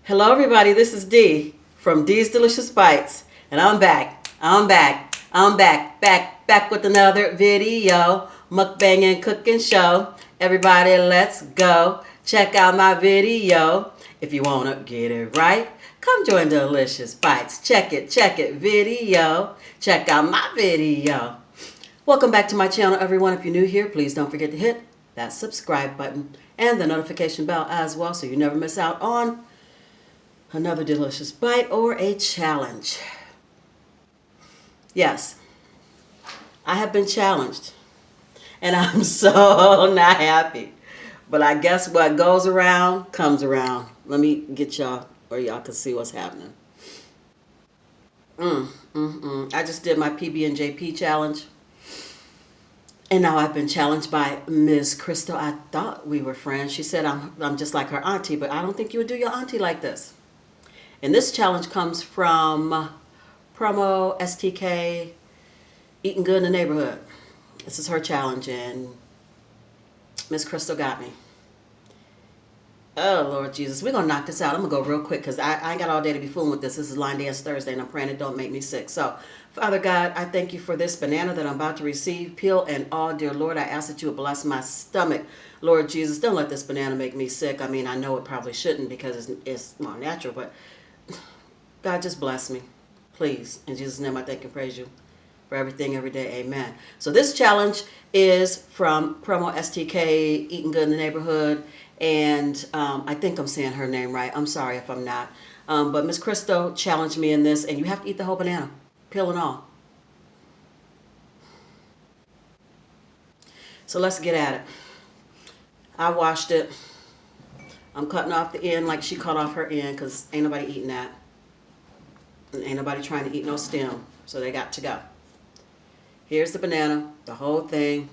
Hello, everybody. This is Dee from Dee's Delicious Bites, and I'm back. Back with another video, mukbang and cooking show. Everybody, let's go. Check out my video. If you wanna get it right, come join Delicious Bites. Check it, video. Check out my video. Welcome back to my channel, everyone. If you're new here, please don't forget to hit that subscribe button and the notification bell as well, so you never miss out on another delicious bite or a challenge. Yes, I have been challenged, and I'm so not happy. But I guess what goes around comes around. Let me get y'all, or y'all can see what's happening. I just did my PB and JP challenge, and now I've been challenged by Ms. Krystal. I thought we were friends. She said I'm just like her auntie, but I don't think you would do your auntie like this. And this challenge comes from Promostk, Eating Good in the Neighborhood. This is her challenge, and Miss Krystal got me. Oh, Lord Jesus. We're going to knock this out. I'm going to go real quick because I ain't got all day to be fooling with this. This is Line Dance Thursday, and I'm praying it don't make me sick. So, Father God, I thank you for this banana that I'm about to receive. Peel and all, dear Lord, I ask that you would bless my stomach. Lord Jesus, don't let this banana make me sick. I mean, I know it probably shouldn't because it's more natural, but God, just bless me, please. In Jesus' name, I thank and praise you for everything, every day. Amen. So this challenge is from Promostk, Eating Good in the Neighborhood, and I think I'm saying her name right. I'm sorry if I'm not. But Miss Krystal challenged me in this, and you have to eat the whole banana, peel and all. So let's get at it. I washed it. I'm cutting off the end like she cut off her end because ain't nobody eating that. And ain't nobody trying to eat no stem, so they got to go. Here's the banana, the whole thing.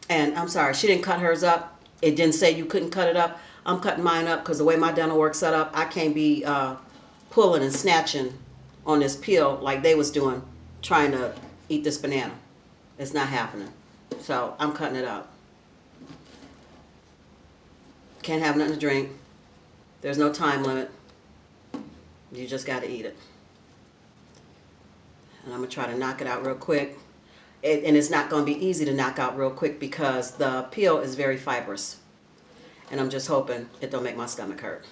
And I'm sorry, she didn't cut hers up. It didn't say you couldn't cut it up. I'm cutting mine up because the way my dental work set up, I can't be pulling and snatching on this peel like they was doing, trying to eat this banana. It's not happening. So I'm cutting it up. Can't have nothing to drink. There's no time limit. You just got to eat it. And I'm going to try to knock it out real quick. And it's not going to be easy to knock out real quick because the peel is very fibrous. And I'm just hoping it don't make my stomach hurt.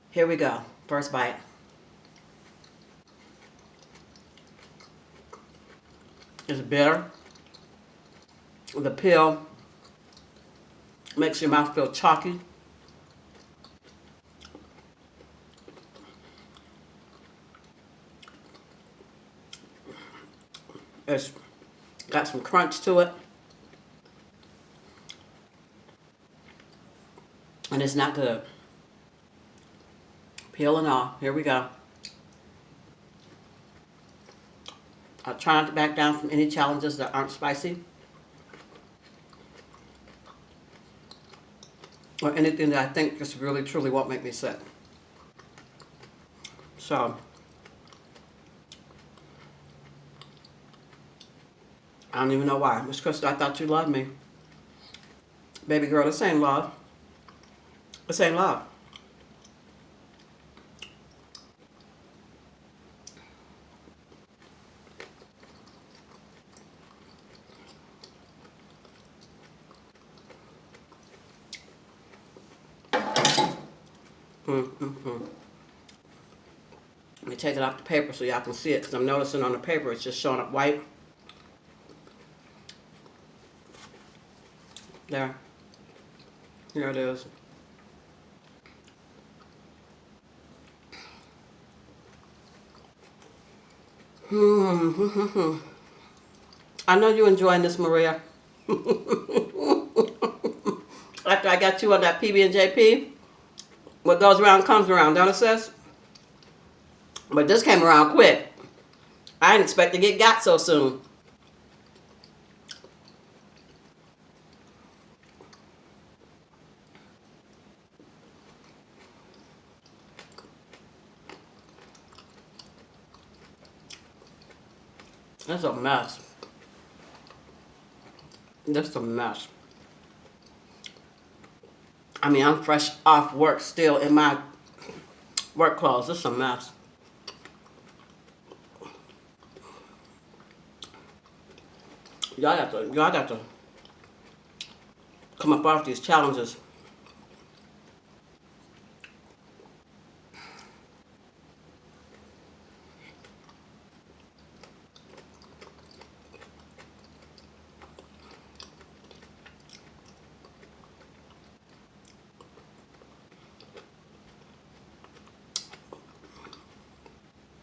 Here we go. First bite. It's bitter. The peel makes your mouth feel chalky. It's got some crunch to it. And it's not good. Peel and all. Here we go. I'll try not to back down from any challenges that aren't spicy. Or anything that I think just really, truly won't make me sick. So, I don't even know why. Miss Krystal, I thought you loved me. Baby girl, this ain't love. This ain't love. Let me take it off the paper so y'all can see it because I'm noticing on the paper it's just showing up white. There. Here it is. I know you're enjoying this, Maria. After I got you on that PB and JP, what goes around comes around, don't it, sis? But this came around quick. I didn't expect to get got so soon. That's a mess. That's a mess. I mean, I'm fresh off work still in my work clothes. This is a mess. Y'all got to come up off these challenges.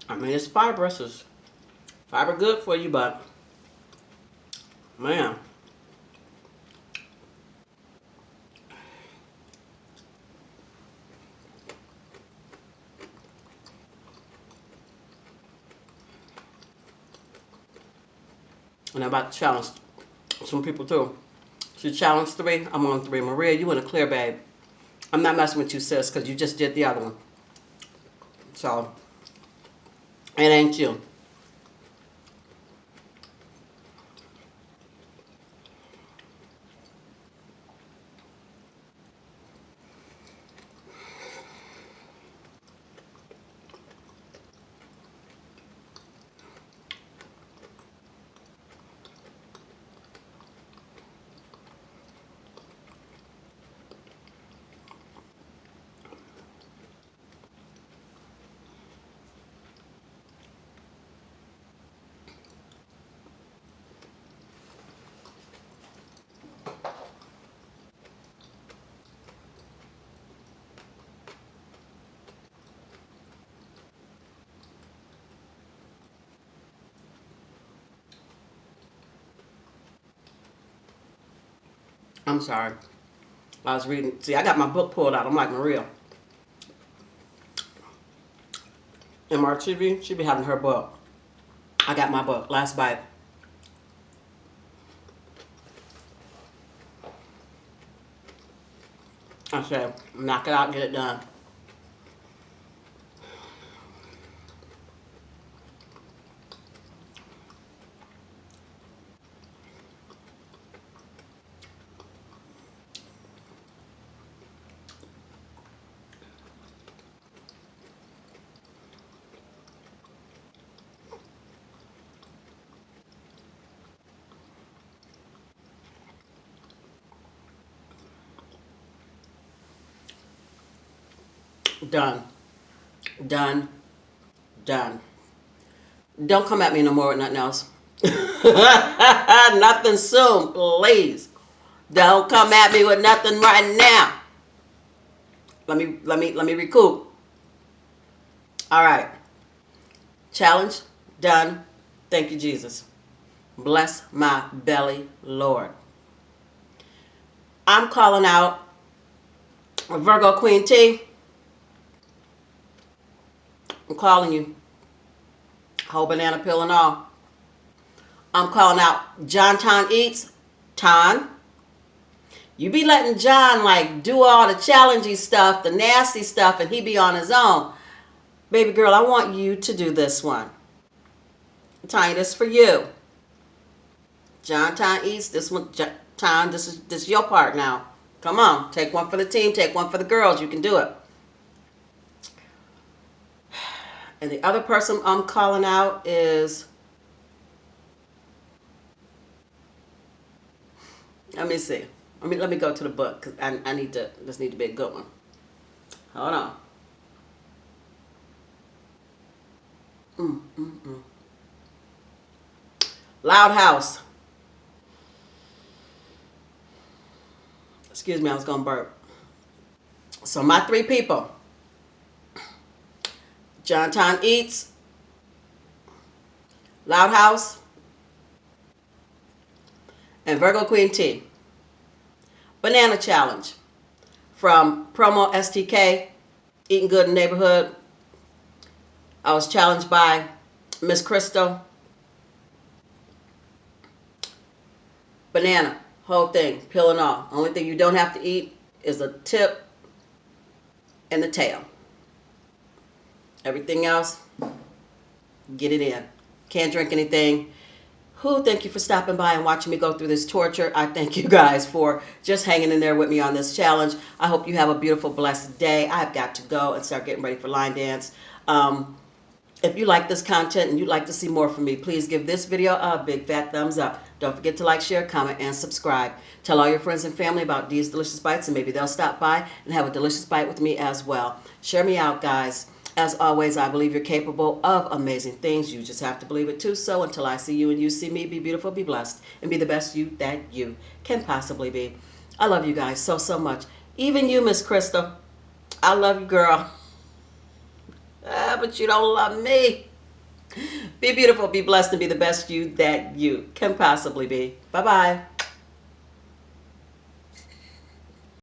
I mean, it's fibrous. It's fiber good for you, but man. And I'm about to challenge some people too. She challenged 3. I'm on 3. Maria, you in a clear, babe. I'm not messing with you, sis, because you just did the other one. So, it ain't you. I'm sorry. I was reading. See, I got my book pulled out. I'm like Maria. And Marchivi, she be having her book. I got my book. Last bite. I said, knock it out, get it done. Done. Done. Done. Don't come at me no more with nothing else. Nothing soon, please. Don't come at me with nothing right now. Let me recoup. All right. Challenge done. Thank you, Jesus. Bless my belly, Lord. I'm calling out Virgo Queen T. I'm calling you. Whole banana peel and all. I'm calling out John Ton Eats. Ton. You be letting John like do all the challenging stuff, the nasty stuff, and he be on his own. Baby girl, I want you to do this one. I'm telling you this for you. John Ton Eats. This one, Ton, this is your part now. Come on. Take one for the team. Take one for the girls. You can do it. And the other person I'm calling out is, let me see. Let me go to the book because I need to. This need to be a good one. Hold on. Loud House. Excuse me, I was gonna burp. So my 3 people. John Ton Eats, Loud House, and Virgo Queen T. Banana Challenge from Promostk, Eating Good in the Neighborhood. I was challenged by Miss Krystal. Banana, whole thing, peel and all. Only thing you don't have to eat is the tip and the tail. Everything else, get it in. Can't drink anything. Who, thank you for stopping by and watching me go through this torture. I thank you guys for just hanging in there with me on this challenge. I hope you have a beautiful, blessed day. I've got to go and start getting ready for line dance. If you like this content and you'd like to see more from me, please give this video a big fat thumbs up. Don't forget to like, share, comment, and subscribe. Tell all your friends and family about these delicious bites, and maybe they'll stop by and have a delicious bite with me as well. Share me out, guys. As always, I believe you're capable of amazing things. You just have to believe it too. So until I see you and you see me, be beautiful, be blessed, and be the best you that you can possibly be. I love you guys so, so much. Even you, Miss Krystal. I love you, girl. But you don't love me. Be beautiful, be blessed, and be the best you that you can possibly be. Bye-bye.